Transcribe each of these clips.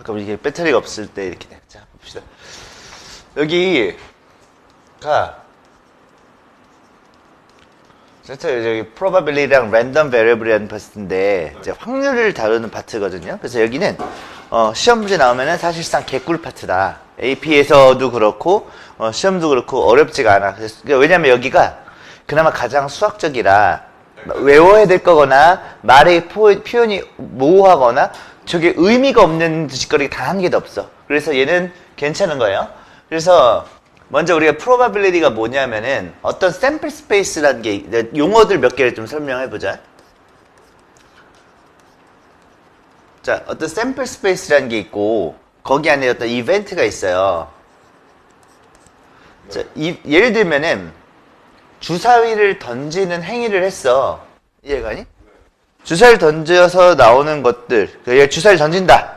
그럼 이게 배터리가 없을 때 이렇게 돼. 자, 봅시다. 여기가 저기 probability랑 random variable이라는 파트인데 이제 확률을 다루는 파트거든요. 그래서 여기는 시험 문제 나오면은 사실상 개꿀 파트다. AP에서도 그렇고 시험도 그렇고 어렵지가 않아. 그래서 왜냐면 여기가 그나마 가장 수학적이라 외워야 될 거거나 말의 표현이 모호하거나 저게 의미가 없는 짓거리 단 한 개도 없어. 그래서 얘는 괜찮은 거예요. 그래서 먼저 우리가 probability가 뭐냐면은 어떤 sample space라는 게 용어들 몇 개를 좀 설명해 보자. 자, 어떤 sample space라는 게 있고 거기 안에 어떤 이벤트가 있어요. 자, 예를 들면은 주사위를 던지는 행위를 했어. 이해가니? 주사위를 던져서 나오는 것들, 주사위를 던진다.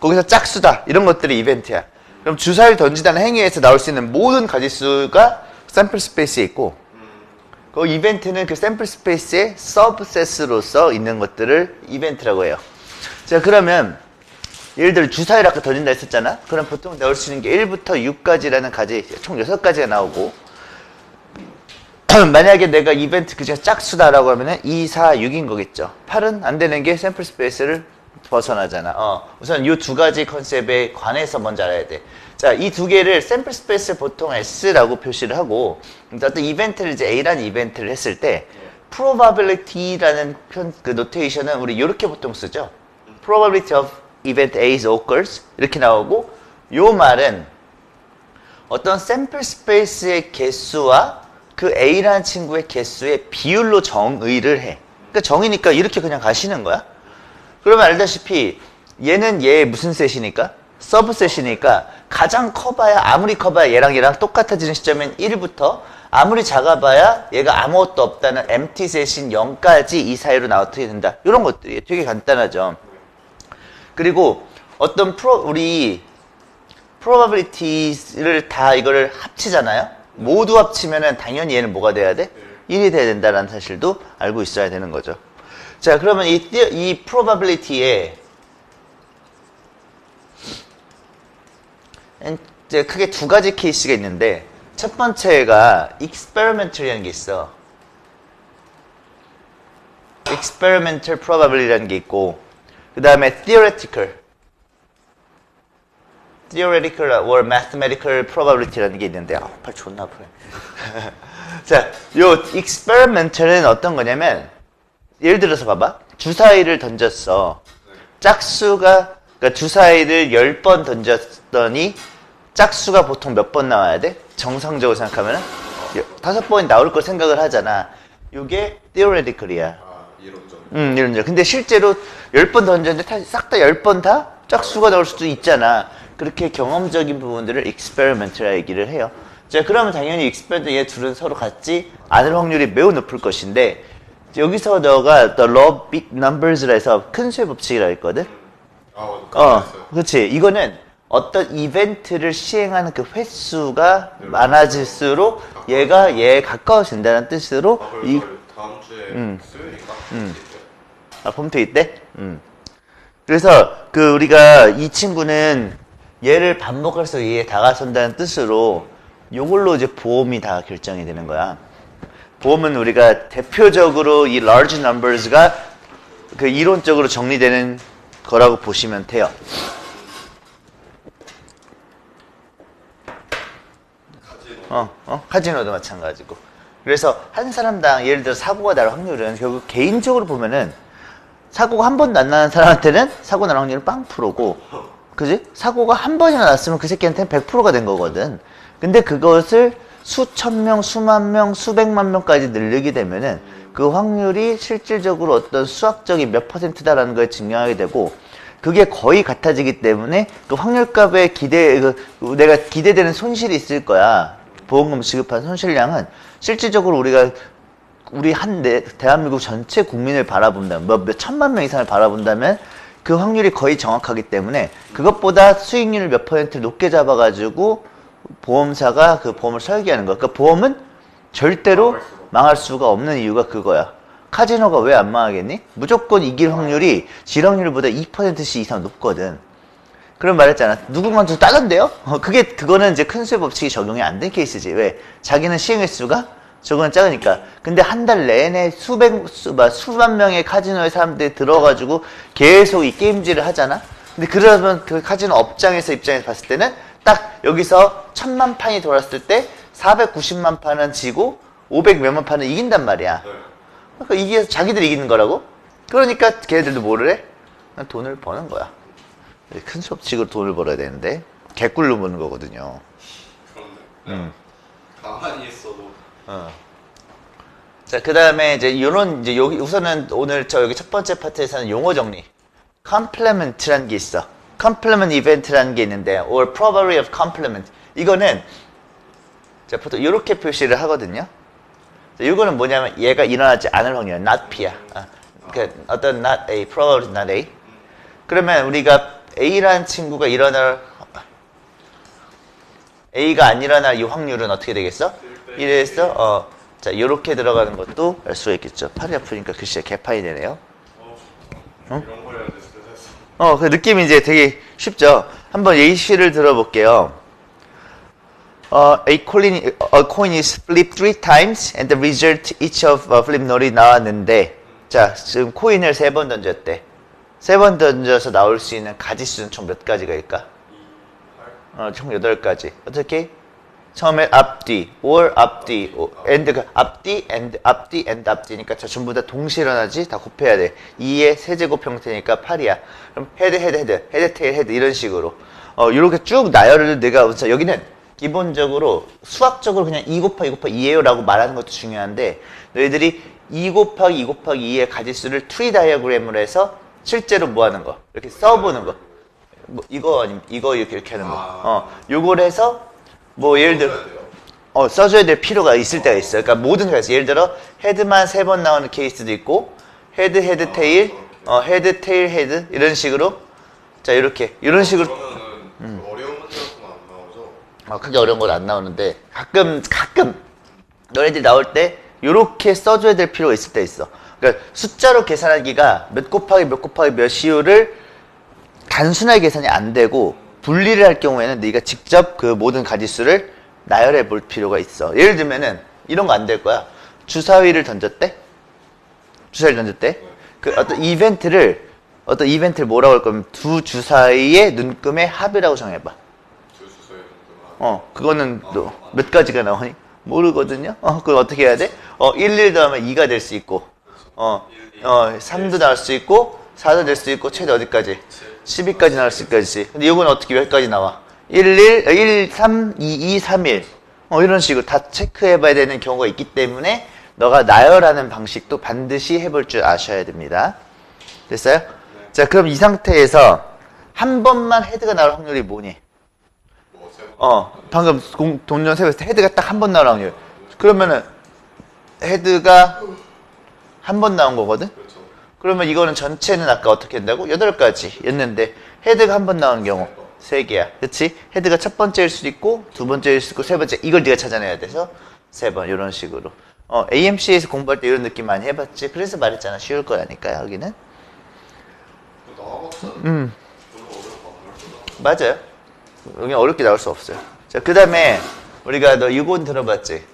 거기서 짝수다. 이런 것들이 이벤트야. 그럼 주사위를 던지다는 행위에서 나올 수 있는 모든 가짓수가 샘플 스페이스에 있고 그 이벤트는 그 샘플 스페이스의 서브셋으로서 있는 것들을 이벤트라고 해요. 자, 그러면 예를 들어 주사위를 아까 던진다 했었잖아. 그럼 보통 나올 수 있는 게 1부터 6까지라는 가지 총 6가지가 나오고 만약에 내가 이벤트 그중에 짝수다라고 하면은 2, 4, 6인 거겠죠. 8은 안 되는 게 샘플 스페이스를 벗어나잖아. 우선 이 두 가지 컨셉에 관해서 먼저 알아야 돼. 자, 이 두 개를 샘플 스페이스 보통 S라고 표시를 하고 어떤 이벤트를 이제 A라는 이벤트를 했을 때 probability라는 그 노테이션은 우리 이렇게 보통 쓰죠. probability of event A occurs 이렇게 나오고 요 말은 어떤 샘플 스페이스의 개수와 그 A라는 친구의 개수의 비율로 정의를 해. 그러니까 정의니까 이렇게 그냥 가시는 거야. 그러면 알다시피 얘는 얘의 무슨 셋이니까? 서브셋이니까 가장 커봐야 아무리 커봐야 얘랑 똑같아지는 시점인 1부터 아무리 작아봐야 얘가 아무것도 없다는 empty 셋인 0까지 이 사이로 나오게 된다. 이런 것들이 되게 간단하죠. 그리고 어떤 우리 probability를 다 이거를 합치잖아요. 모두 합치면은 당연히 얘는 뭐가 돼야 돼? 1이 돼야 된다는 사실도 알고 있어야 되는 거죠. 자, 그러면 이 probability에 이제 크게 두 가지 케이스가 있는데 첫 번째가 experimental이라는 게 있어. experimental probability라는 게 있고 그 다음에 theoretical or mathematical probability라는 게 있는데 팔 존나 아프네. 자, 요 experimental은 어떤 거냐면 예를 들어서 봐봐. 주사위를 던졌어. 짝수가 그러니까 주사위를 10번 던졌더니 짝수가 보통 몇 번 나와야 돼? 정상적으로 생각하면은 5번이 나올 걸 생각을 하잖아. 요게 theoretical이야. 이론적. 이론적. 근데 실제로 10번 던졌는데 싹 다 10번 다 짝수가 나올 수도 있잖아. 그렇게 경험적인 부분들을 experimental 얘기를 해요. 자, 그러면 당연히 experimental 얘 둘은 서로 같지 않을 확률이 매우 높을 것인데 여기서 너가 the law of big numbers라 해서 큰 수의 법칙이라고 했거든. 그렇지. 이거는 어떤 이벤트를 시행하는 그 횟수가 많아질수록 얘에 가까워진다는 뜻으로 다음 주에 수요일인가? 폼트 있대? 그래서 우리가 이 친구는 얘를 반복할수록 얘에 다가선다는 뜻으로 요걸로 이제 보험이 다 결정이 되는 거야. 보험은 우리가 대표적으로 이 large numbers가 그 이론적으로 정리되는 거라고 보시면 돼요. 카지노도 마찬가지고. 그래서 한 사람당 예를 들어 사고가 날 확률은 결국 개인적으로 보면은 사고가 한 번도 안 나는 사람한테는 사고 날 확률은 0%고, 그지? 사고가 한 번이나 났으면 그 새끼한테는 100%가 된 거거든. 근데 그것을 수천 명, 수만 명, 수백만 명까지 늘리게 되면은 그 확률이 실질적으로 어떤 수학적인 몇 %다라는 걸 증명하게 되고, 그게 거의 같아지기 때문에 그 확률값에 내가 기대되는 손실이 있을 거야. 보험금 지급한 손실량은 실질적으로 우리 대한민국 전체 국민을 바라본다면, 몇 천만 명 이상을 바라본다면 그 확률이 거의 정확하기 때문에 그것보다 수익률을 몇 %를 높게 잡아가지고 보험사가 그 보험을 설계하는 거야. 그러니까 보험은 절대로 망할 수가 없는 이유가 그거야. 카지노가 왜 안 망하겠니? 무조건 이길 확률이 질 확률보다 2%씩 이상 높거든. 그런 말 했잖아. 누군가는 다른데요? 그거는 이제 큰 수의 법칙이 적용이 안 된 케이스지. 왜? 자기는 시행의 수가 저거는 작으니까. 근데 한 달 내내 수만 명의 카지노의 사람들이 들어가지고 계속 이 게임질을 하잖아? 근데 그러면 그 카지노 입장에서 봤을 때는 딱 여기서 1000만 판이 돌았을 때 490만 판은 지고 500 몇만 판은 이긴단 말이야. 그러니까 이게 자기들이 이기는 거라고? 그러니까 걔네들도 뭐를 해? 돈을 버는 거야. 큰 수업칙으로 돈을 벌어야 되는데 개꿀로 버는 거거든요. 그런데 가만히 있어도 자, 그 다음에 이제 여기 우선은 오늘 여기 첫 번째 파트에서는 용어 정리. complement라는 게 있어. complement event라는 게 있는데, or probability of complement. 이거는 자, 보통 이렇게 표시를 하거든요. 자, 이거는 뭐냐면 얘가 일어나지 않을 확률, not P야. 그러니까 어떤 not A, probability not A. 그러면 우리가 A라는 친구가 A가 안 일어날 이 확률은 어떻게 되겠어? 이래서 자, 요렇게 들어가는 것도 알 수가 있겠죠. 팔이 아프니까 글씨가 개판이 되네요. 이런 걸 해야 됐어. 그 느낌이 이제 되게 쉽죠. 한번 예시를 들어볼게요. A coin is flipped 3 times and the result each of flip note이 나왔는데, 자, 지금 코인을 3번 던졌대. 3번 던져서 나올 수 있는 가지수는 총 몇 가지가 일까? 총 8가지. 어떻게? 처음에 앞뒤, or 앞뒤, and 앞뒤, and 앞뒤, and 앞뒤니까 전부 다 동시에 일어나지? 다 곱해야 돼. 2의 세제곱 형태니까 8이야. 그럼 헤드, 테일, 헤드 이런 식으로. 이렇게 쭉 나열을 내가 여기는 기본적으로 수학적으로 그냥 2 곱하기 2 곱하기 2예요 라고 말하는 것도 중요한데, 너희들이 2 곱하기 2 곱하기 2의 가지수를 트리 다이어그램으로 해서 실제로 뭐 하는 거? 이렇게 써보는 거. 뭐 이거 아니면 이거 이렇게 하는 거. 요걸 해서 뭐 예를 들어 써줘야 될 필요가 있을 때가 있어요. 그러니까 모든 케이스, 예를 들어 헤드만 3번 나오는 케이스도 있고 헤드 테일, 헤드 테일 헤드 이런 식으로. 자, 이런 식으로. 그러면은 어려운 문제였으면 안 나오죠? 크게 어려운 건 안 나오는데 가끔 너네들이 나올 때 요렇게 써줘야 될 필요가 있을 때 있어. 그러니까 숫자로 계산하기가 몇 곱하기 몇 시효를 단순하게 계산이 안 되고 분리를 할 경우에는 네가 직접 그 모든 가지수를 나열해 볼 필요가 있어. 예를 들면은 이런 거 안 될 거야. 주사위를 던졌대? 그 어떤 이벤트를 뭐라고 할 거면 두 주사위의 눈금의 합이라고 정해봐. 두 주소에 정도가 그거는 또 몇 가지가 나오니? 모르거든요? 그걸 어떻게 해야 돼? 1 더하면 2가 될 수 있고, 3도 나올 수 있고, 4도 될 수 있고, 최대 어디까지? 12까지 나올 수 있까지. 근데 이건 어떻게 몇 가지 나와? 1, 3, 2, 3, 1. 이런 식으로 다 체크해 봐야 되는 경우가 있기 때문에 너가 나열하는 방식도 반드시 해볼 줄 아셔야 됩니다. 됐어요? 네. 자, 그럼 이 상태에서 한 번만 헤드가 나올 확률이 뭐니? 방금 동전 세봤을 때 헤드가 딱 한 번 나올 확률. 그러면은 헤드가 한 번 나온 거거든? 그렇죠. 그러면 이거는 전체는 아까 어떻게 한다고? 8가지였는데 헤드가 한 번 나오는 경우 3개야. 그치? 헤드가 첫 번째일 수도 있고 두 번째일 수도 있고 세 번째. 이걸 네가 찾아내야 돼서 3번 이런 식으로. AMC에서 공부할 때 이런 느낌 많이 해봤지? 그래서 말했잖아. 쉬울 거라니까 여기는. 나와봤자 별로 어렵고 안 나올 맞아요. 여기 어렵게 나올 수 없어요. 자, 그 다음에 우리가 너 이건 들어봤지?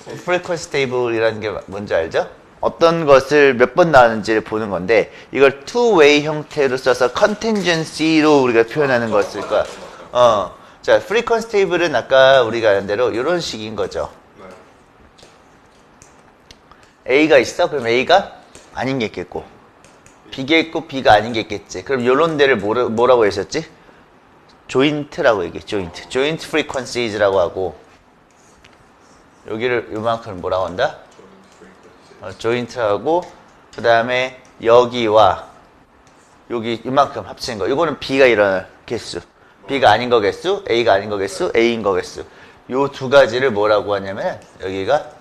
frequency table이라는 게 뭔지 알죠? 어떤 것을 몇 번 나왔는지를 보는 건데 이걸 two-way 형태로 써서 contingency로 우리가 표현하는 것일 거야. 자, frequency table은 아까 우리가 아는 대로 이런 식인 거죠. A가 있어? 그럼 A가 아닌 게 있겠고 B가 있고 B가 아닌 게 있겠지. 그럼 이런 데를 뭐라고 했었지? 조인트라고 얘기해. 조인트 frequencies라고 하고 여기를 요만큼 뭐라고 한다? 조인트하고 그 다음에 여기와 여기 이만큼 합친 거. 이거는 B가 일어날 개수. B가 아닌 거 개수, A가 아닌 거 개수, A인 거 개수. 요 두 가지를 뭐라고 하냐면 여기가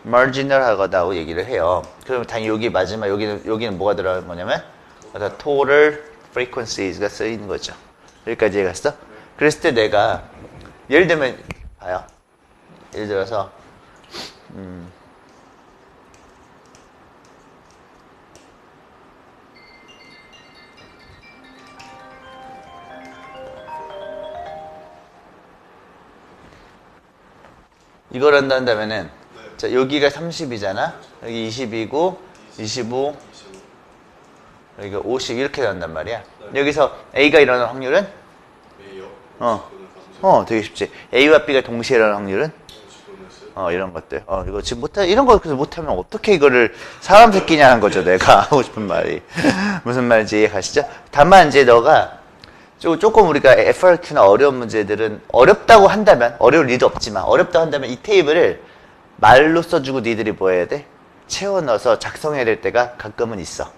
marginal 하다고 얘기를 해요. 그럼 당연히 여기 마지막 여기는 뭐가 들어가는 거냐면 total frequencies가 쓰이는 거죠. 여기까지 해갔어? 그랬을 때 내가 예를 들면 봐요. 예를 들어서 이걸 한다면은 네. 자 여기가 30이잖아. 여기 20이고 25 여기가 50 이렇게 나온단 말이야. 네. 여기서 A가 일어날 확률은 A요? 어. 50분은 30. 되게 쉽지. A와 B가 동시에 일어날 확률은 50분은 했어요? 이런 것들. 이거 지금 이런 거 못하면 어떻게 이거를 사람 새끼냐는 거죠. 내가 하고 싶은 말이. 무슨 말인지 이해가시죠? 다만 이제 너가 조금 우리가 FRQ나 어려운 문제들은 어렵다고 한다면, 어려울 리도 없지만, 어렵다고 한다면 이 테이블을 말로 써주고 니들이 뭐 해야 돼? 채워 넣어서 작성해야 될 때가 가끔은 있어.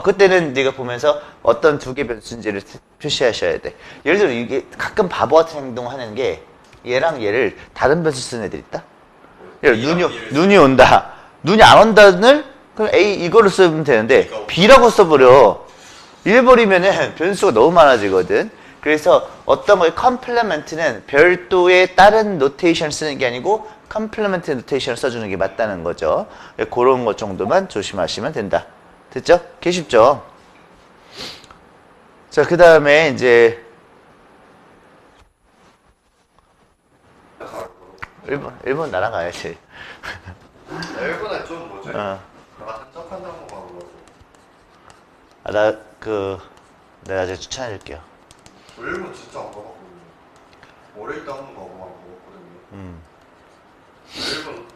그때는 네가 보면서 어떤 두 개 변수인지를 표시하셔야 돼. 예를 들어 이게 가끔 바보 같은 행동하는 게 얘랑 얘를 다른 변수 쓰는 애들 있다? 예를 들어 눈이 온다. 눈이 안 온다는 그럼 A 이거를 쓰면 되는데 B라고 써버려. 이래버리면은 변수가 너무 많아지거든. 그래서 어떤 거에 컴플레멘트는 별도의 다른 노테이션 쓰는 게 아니고 컴플레멘트 노테이션을 써주는 게 맞다는 거죠. 그런 것 정도만 조심하시면 된다. 됐죠? 개 쉽죠? 자, 그 다음에 이제 1번 나랑 가야지. 일본에 좀 뭐지? 어. 내가 tan적한다는 거 몰라서. 내가 아직 추천해줄게요. 일본 진짜 안 가봤거든요. 오래 있다 하는 거 안 가봤거든요. 일본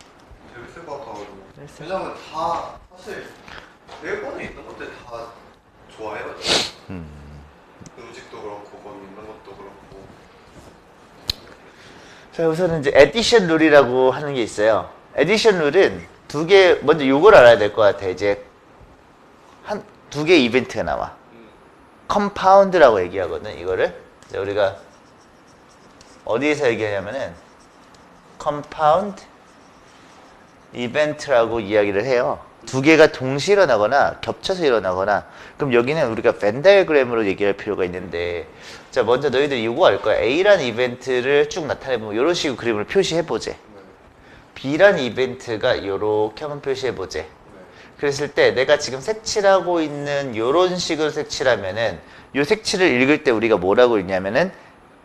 되게 셀 것 같아가지고. 왜냐면 다 사실 일본에 있는 것들 다 좋아해요. 음식도 그렇고 거기 있는 것도 그렇고. 자, 우선은 이제 에디션 룰이라고 하는 게 있어요. 에디션 룰은 두 개, 먼저 요걸 알아야 될 것 같아. 이제 두 개의 이벤트가 나와. 컴파운드라고 얘기하거든, 이거를. 이제 우리가 어디에서 얘기하냐면은 컴파운드 이벤트라고 이야기를 해요. 두 개가 동시에 일어나거나 겹쳐서 일어나거나. 그럼 여기는 우리가 벤 다이어그램으로 얘기할 필요가 있는데, 자, 먼저 너희들이 이거 알 거야. A라는 이벤트를 쭉 나타내보면 이런 식으로 그림을 표시해보재. B라는 이벤트가 이렇게 한번 표시해보재. 그랬을 때 내가 지금 색칠하고 있는 이런 식으로 색칠하면은 이 색칠을 읽을 때 우리가 뭐라고 읽냐면은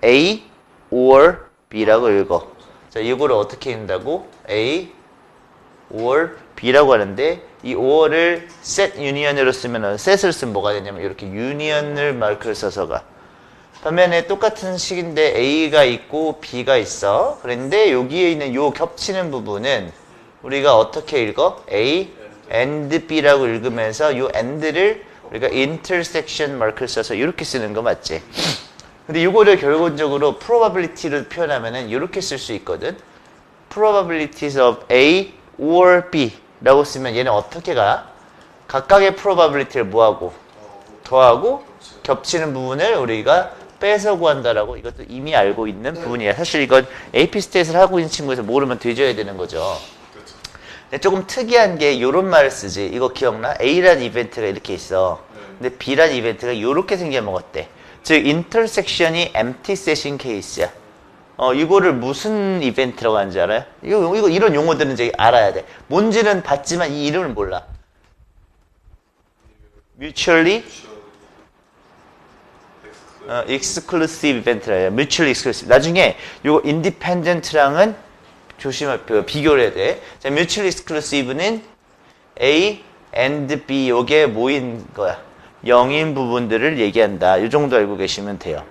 A or B라고 읽어. 자, 이거를 어떻게 읽는다고? A or B라고 하는데 이 or를 set union으로 쓰면은 set을 쓰면 뭐가 되냐면 이렇게 union을 마크를 써서가. 반면에 똑같은 식인데 A가 있고 B가 있어. 그런데 여기에 있는 요 겹치는 부분은 우리가 어떻게 읽어? A and B라고 읽으면서 요 and를 우리가 intersection 마크를 써서 이렇게 쓰는 거 맞지? 근데 이거를 결론적으로 probability로 표현하면은 이렇게 쓸 수 있거든. probabilities of A or B 라고 쓰면 얘는 어떻게 가? 각각의 probability를 뭐하고? 더하고 겹치는 부분을 우리가 빼서 구한다라고. 이것도 이미 알고 있는 부분이야. 사실 이건 AP 스탯을 하고 있는 친구에서 모르면 뒤져야 되는 거죠. 근데 조금 특이한 게 이런 말을 쓰지. 이거 기억나? A라는 이벤트가 이렇게 있어. 근데 B라는 이벤트가 이렇게 생기면 어때? 즉 인터섹션이 empty set인 케이스야. 이거를 무슨 이벤트라고 하는지 알아요? 이거 이런 용어들은 이제 알아야 돼. 뭔지는 봤지만 이 이름을 몰라. mutually exclusive 이벤트라 해요. mutually exclusive. 나중에 이거 independent랑은 비교를 해야 돼. 자, mutually exclusive는 A and B 요게 모인 거야. 영인 부분들을 얘기한다. 이 정도 알고 계시면 돼요.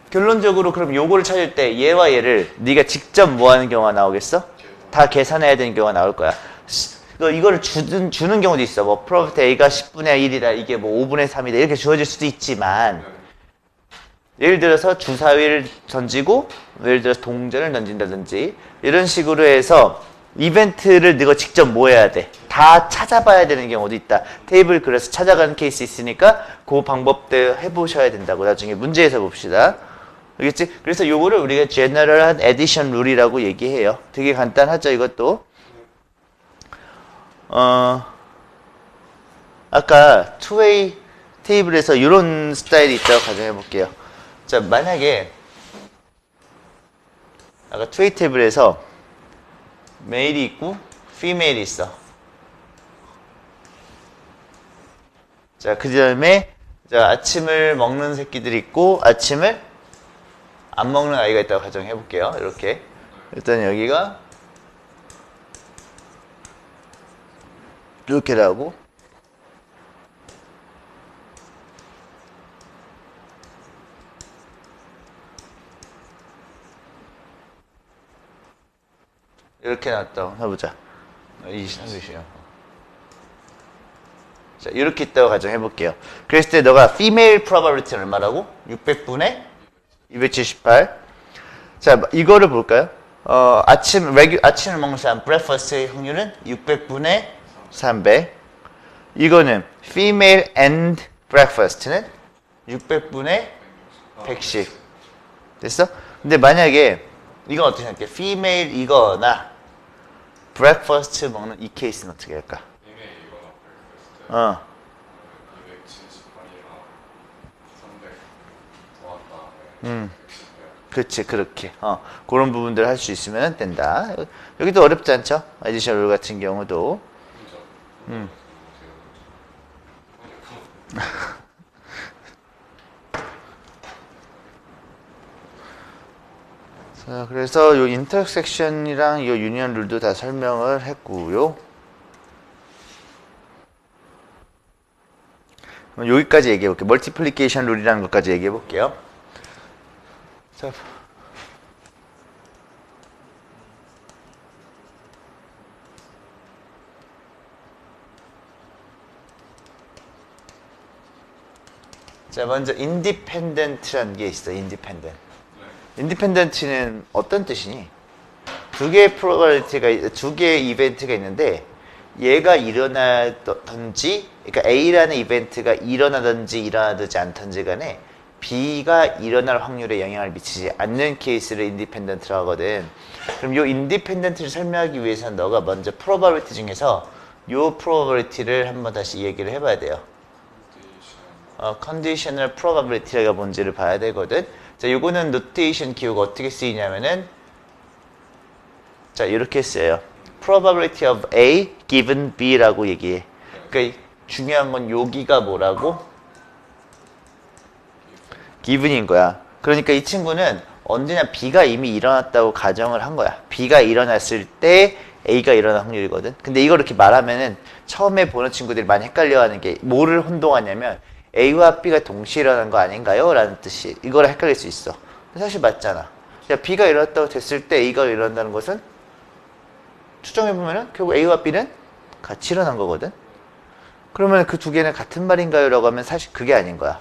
결론적으로 그럼 요거를 찾을 때 얘와 얘를 네가 직접 뭐 하는 경우가 나오겠어? 다 계산해야 되는 경우가 나올 거야. 이거를 주는 경우도 있어. 뭐 프로비트 A가 10분의 1이다. 이게 뭐 5분의 3이다. 이렇게 주어질 수도 있지만 예를 들어서 주사위를 던지고 예를 들어서 동전을 던진다든지 이런 식으로 해서 이벤트를 네가 직접 뭐 해야 돼? 다 찾아봐야 되는 경우도 있다. 테이블 그래서 찾아가는 케이스 있으니까 그 방법대로 해보셔야 된다고 나중에 문제에서 봅시다. 알겠지? 그래서 요거를 우리가 general한 addition 룰이라고 얘기해요. 되게 간단하죠, 이것도. 아까 two-way 테이블에서 이런 스타일이 있다고 가정해 볼게요. 자, 만약에 아까 two-way 테이블에서 메일이 있고 피메일이 있어. 자, 그 다음에 아침을 먹는 새끼들이 있고 아침을 안 먹는 아이가 있다고 가정해 볼게요. 이렇게. 일단 여기가 이렇게 나오고 이렇게 나왔다고 해보자. 23이요. 자, 이렇게 있다고 가정해 볼게요. 그랬을 때 너가 female probability는 얼마라고? 600분의 278. 자, 이거를 볼까요? 아침을 먹는 사람 breakfast의 확률은 600분의 300. 이거는 female and breakfast는 600분의 110. 됐어? 근데 만약에 이건 어떻게 생각해? female 이거나 breakfast 먹는 이 케이스는 어떻게 할까? 이메일 이거나 브렉퍼스트 어. 278이랑 300 더한 다음에 110대 그렇지, 그렇게. 그런 부분들 할 수 있으면 된다. 여기도 어렵지 않죠? 에디션 룰 같은 경우도. 혼자 자, 그래서 요 인터섹션이랑 요 유니언 룰도 다 설명을 했고요. 그럼 여기까지 얘기해 볼게요. 멀티플리케이션 룰이라는 것까지 얘기해 볼게요. 자, 먼저 인디펜던트라는 게 있어. 인디펜던트. 인디펜던트는 어떤 뜻이니? 두 개의 프로바빌리티가 두 개의 이벤트가 있는데 얘가 일어나든지, 그러니까 A라는 이벤트가 일어나든지 일어나지 않든지 간에 B가 일어날 확률에 영향을 미치지 않는 케이스를 인디펜던트라고 하거든. 그럼 이 인디펜던트를 설명하기 위해서는 너가 먼저 프로바빌리티 중에서 이 프로바빌리티를 한번 다시 얘기를 해봐야 돼요. 컨디셔널 프로바빌리티가 뭔지를 봐야 되거든. 자, 요거는 노테이션 기호가 어떻게 쓰이냐면은 자, 이렇게 쓰여요. probability of A given B라고 얘기해. 그러니까 중요한 건 여기가 뭐라고? given인 거야. 그러니까 이 친구는 언제나 B가 이미 일어났다고 가정을 한 거야. B가 일어났을 때 A가 일어날 확률이거든. 근데 이걸 이렇게 말하면은 처음에 보는 친구들이 많이 헷갈려하는 게 뭐를 혼동하냐면 A와 B가 동시에 일어난 거 아닌가요? 라는 뜻이 이거랑 헷갈릴 수 있어. 사실 맞잖아. B가 일어났다고 됐을 때 A가 일어난다는 것은 추정해보면은 결국 A와 B는 같이 일어난 거거든. 그러면 그 두 개는 같은 말인가요? 라고 하면 사실 그게 아닌 거야.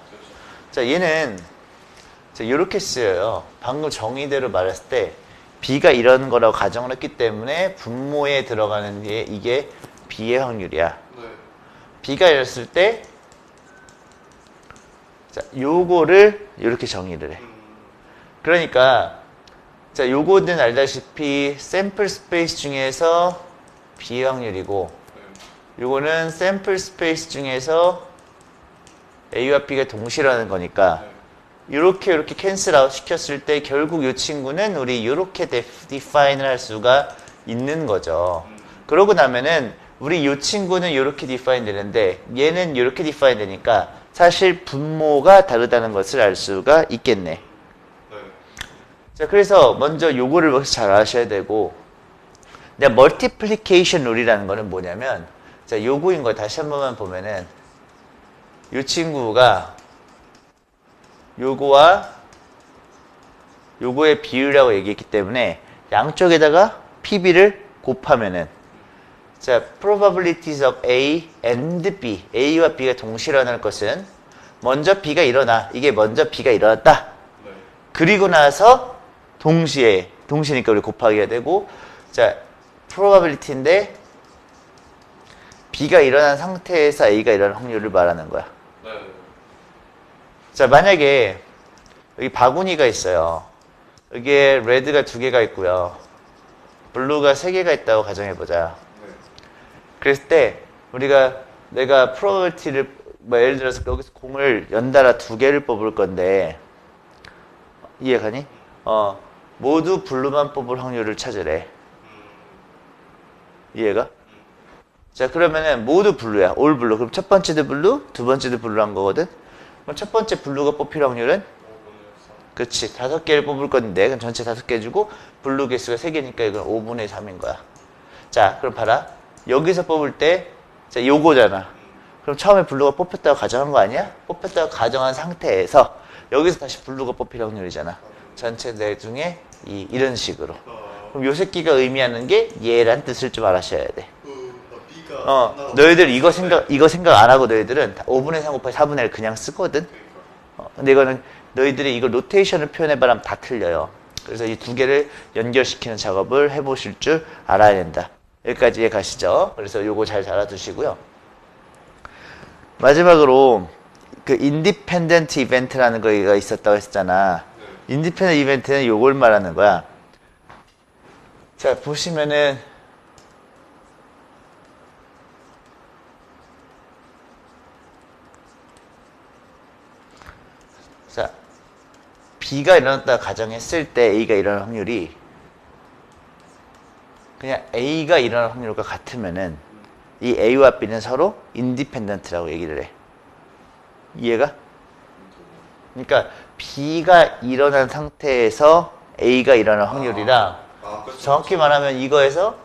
자, 얘는 이렇게 쓰여요. 방금 정의대로 말했을 때 B가 이런 거라고 가정을 했기 때문에 분모에 들어가는 게 이게 B의 확률이야. 네. B가 이랬을 때 자, 요거를 이렇게 정의를 해. 그러니까 자, 요거는 알다시피 샘플 스페이스 중에서 B의 확률이고 요거는 샘플 스페이스 중에서 A와 B가 동시라는 거니까 이렇게 캔슬 아웃 시켰을 때 결국 이 친구는 우리 이렇게 디파인을 할 수가 있는 거죠. 그러고 나면은 우리 이 친구는 이렇게 디파인 되는데 얘는 이렇게 디파인 되니까 사실 분모가 다르다는 것을 알 수가 있겠네. 네. 자, 그래서 먼저 요거를 잘 아셔야 되고, 내가 멀티플리케이션 룰이라는 거는 뭐냐면, 자, 요거인 거 다시 한 번만 보면은, 요 친구가 요거와 요거의 비율이라고 얘기했기 때문에 양쪽에다가 PB를 곱하면은, 자, probabilities of A and B, A와 B가 동시에 일어날 것은 먼저 B가 일어나. 이게 먼저 B가 일어났다. 네. 그리고 나서 동시니까 우리 곱하기 해야 되고, 자, probability인데 B가 일어난 상태에서 A가 일어날 확률을 말하는 거야. 네. 자, 만약에 여기 바구니가 있어요. 여기에 레드가 2개가 있고요. 블루가 3개가 있다고 가정해보자. 네. 그랬을 때 내가 프로버빌티를 예를 들어서 여기서 공을 연달아 2개를 뽑을 건데 이해가니? 모두 블루만 뽑을 확률을 찾으래. 이해가? 자, 그러면은 모두 블루야. 올 블루. 그럼 첫 번째도 블루, 두 번째도 블루란 거거든. 그럼 첫 번째 블루가 뽑힐 확률은 그렇지. 5개를 뽑을 건데 그럼 전체 5개 주고 블루 개수가 3개니까 이건 5분의 3인 거야. 자, 그럼 봐라. 여기서 뽑을 때 자, 요거잖아. 그럼 처음에 블루가 뽑혔다고 가정한 거 아니야? 뽑혔다고 가정한 상태에서 여기서 다시 블루가 뽑힐 확률이잖아. 전체 내 중에 이런 식으로. 그럼 요 새끼가 의미하는 게 얘란 뜻을 좀 알아셔야 돼. B가 너희들 이거 생각 안 하고 너희들은 5분의 3 곱하기 4분의 1 그냥 쓰거든. 근데 이거는 너희들이 이거 로테이션을 표현해봐라면 다 틀려요. 그래서 이 두 개를 연결시키는 작업을 해보실 줄 알아야 된다. 여기까지 이해 가시죠? 그래서 요거 잘 알아두시고요. 마지막으로 그 인디펜던트 이벤트라는 거가 있었다고 했잖아. 인디펜던트 이벤트는 요걸 말하는 거야. 자, 보시면은 자, B가 일어났다 가정했을 때 A가 일어날 확률이 그냥 A가 일어날 확률과 같으면은 이 A와 B는 서로 인디펜던트라고 얘기를 해. 이해가? 그러니까 B가 일어난 상태에서 A가 일어날 확률이랑 정확히 말하면 이거에서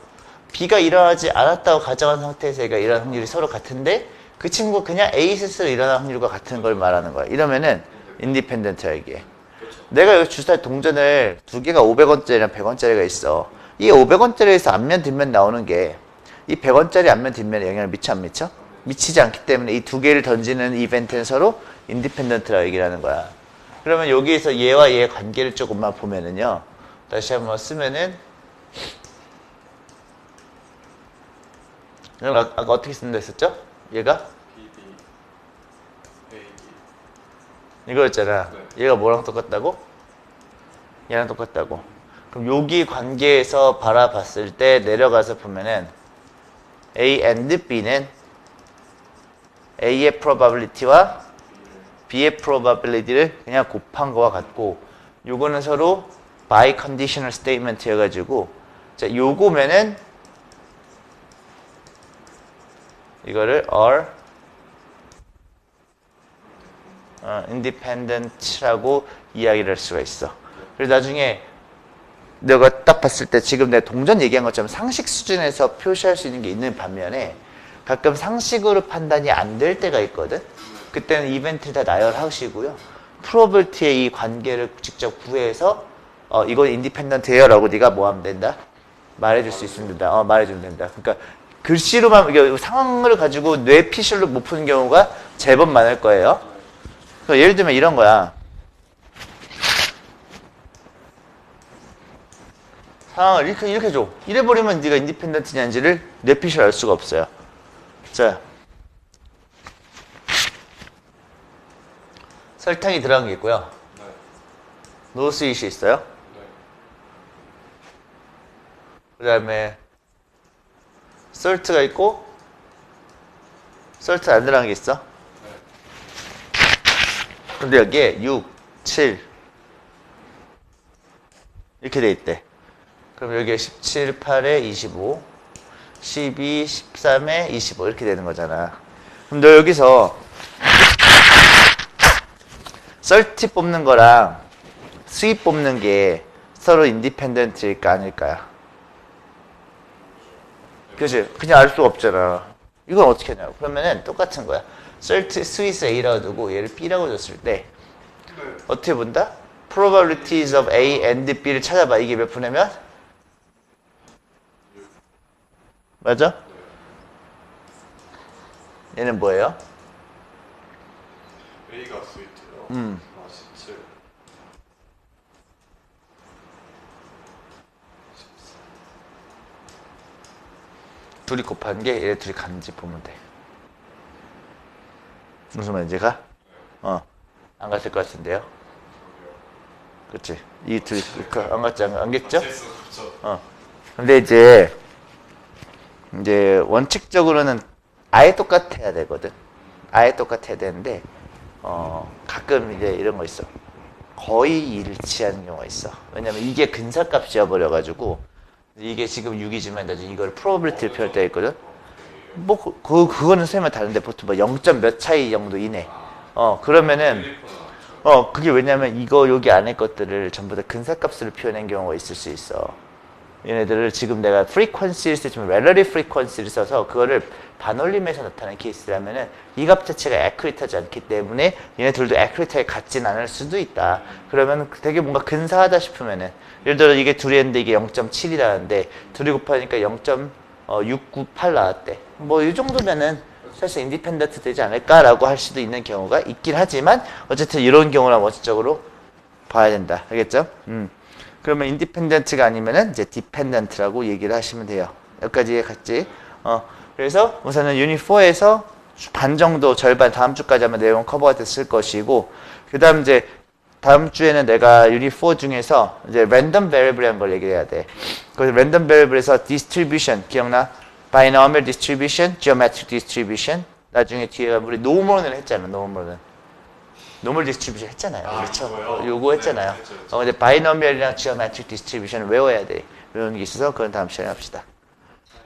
B가 일어나지 않았다고 가정한 상태에서 A가 일어날 확률이 서로 같은데 그 친구 그냥 A 스스로 일어날 확률과 같은 걸 말하는 거야. 이러면은 인디펜던트야 이게. 내가 여기 주사위 동전을 두 개가 500원짜리랑 100원짜리가 있어. 이 500원짜리에서 앞면 뒷면 나오는 게 이 100원짜리 앞면 뒷면에 영향을 미쳐 안 미쳐? 미치지 않기 때문에 이 두 개를 던지는 이벤트는 서로 인디펜던트라고 얘기를 하는 거야. 그러면 여기에서 얘와 얘의 관계를 조금만 보면은요. 다시 한번 쓰면은 아까 어떻게 쓴다 했었죠? 얘가? BD, AD. 이거였잖아. 얘가 뭐랑 똑같다고? 얘랑 똑같다고. 그럼 여기 관계에서 바라봤을 때 내려가서 보면은 A and B는 A의 probability와 B의 probability를 그냥 곱한 거와 같고 요거는 서로 by conditional statement여가지고 자 요거면은 이거를 are independent라고 이야기를 할 수가 있어. 그래서 나중에 내가 딱 봤을 때 지금 내가 동전 얘기한 것처럼 상식 수준에서 표시할 수 있는 게 있는 반면에 가끔 상식으로 판단이 안 될 때가 있거든. 그때는 이벤트를 다 나열하시고요. 프로버티의 이 관계를 직접 구해서 이건 인디펜던트예요 라고 네가 뭐 하면 된다? 말해줄 수 있습니다. 말해주면 된다. 그러니까 글씨로만 이게 상황을 가지고 뇌피셜로 못 푸는 경우가 제법 많을 거예요. 그러니까 예를 들면 이런 거야. 상황을 이렇게 줘. 이래버리면 네가 인디펜던트냐인지를 뇌피셜 알 수가 없어요. 자, 설탕이 들어간 게 있고요. 네. 노스윗이 있어요. 네. 그 다음에 솔트가 있고 솔트 안 들어간 게 있어. 네. 근데 여기에 6, 7 이렇게 돼 있대. 그럼 여기에 17, 8에 25, 12, 13에 25 이렇게 되는 거잖아. 그럼 너 여기서 썰티 뽑는 거랑 스윗 뽑는 게 서로 인디펜던트일까 아닐까요? 그치? 그냥 알 수가 없잖아. 이건 어떻게 하냐고. 그러면은 똑같은 거야. 썰티, 스윗을 A라고 두고 얘를 B라고 줬을 때 어떻게 본다? probabilities of A and B를 찾아봐. 이게 몇 분이면? 맞아? 얘는 뭐예요? A가 스위트요. 17. 둘이 곱한 게 얘네 둘이 같은지 보면 돼. 무슨 말인지 가? 안 갔을 것 같은데요? 그치? 이 둘이 안 갔지? 안 겠죠? 근데 이제 원칙적으로는 아예 똑같아야 되거든. 아예 똑같아야 되는데 가끔 이제 이런 거 있어. 거의 일치하는 경우가 있어. 왜냐면 이게 근사값이어 버려가지고 이게 지금 6이지만 나중에 이걸 프로버빌리티를 표현할 때가 있거든. 뭐 그거는 셈은 다른데 보통 뭐 0점 몇 차이 정도 이내. 그러면은 그게 왜냐면 이거 여기 안에 것들을 전부 다 근사값으로 표현한 경우가 있을 수 있어. 얘네들을 지금 내가 frequency를 쓰지만 relative frequency를 써서 그거를 반올림해서 나타낸 케이스라면은 이 값 자체가 accurate하지 않기 때문에 얘네들도 accurate하게 같진 않을 수도 있다. 그러면 되게 뭔가 근사하다 싶으면은 예를 들어 이게 둘이 했는데 이게 0.7이 나왔는데 둘이 곱하니까 0.698 나왔대. 뭐 이 정도면은 사실 인디펜던트 되지 않을까라고 할 수도 있는 경우가 있긴 하지만 어쨌든 이런 경우는 원칙적으로 봐야 된다. 알겠죠? 그러면 인디펜던트가 아니면은 이제 디펜던트라고 얘기를 하시면 돼요. 여기까지 이해갔지? 그래서 우선은 유닛 4에서 반 정도 절반 다음 주까지 하면 내용 커버가 됐을 것이고 그다음 이제 다음 주에는 내가 유닛 4 중에서 이제 랜덤 베리블이라는 걸 얘기해야 돼. 그래서 랜덤 베리블에서 디스트리뷰션 기억나? 바이너멀 디스트리뷰션, 지오메트릭 디스트리뷰션. 나중에 뒤에 우리 노멀을 했잖아. 노멀 디스트리뷰션 했잖아요. 그렇죠? 요거 했잖아요. 네, 그렇죠. 근데 바이너멀이랑 지오메트릭 디스트리뷰션을 외워야 돼. 외우는 게 있어서 그건 다음 시간에 합시다.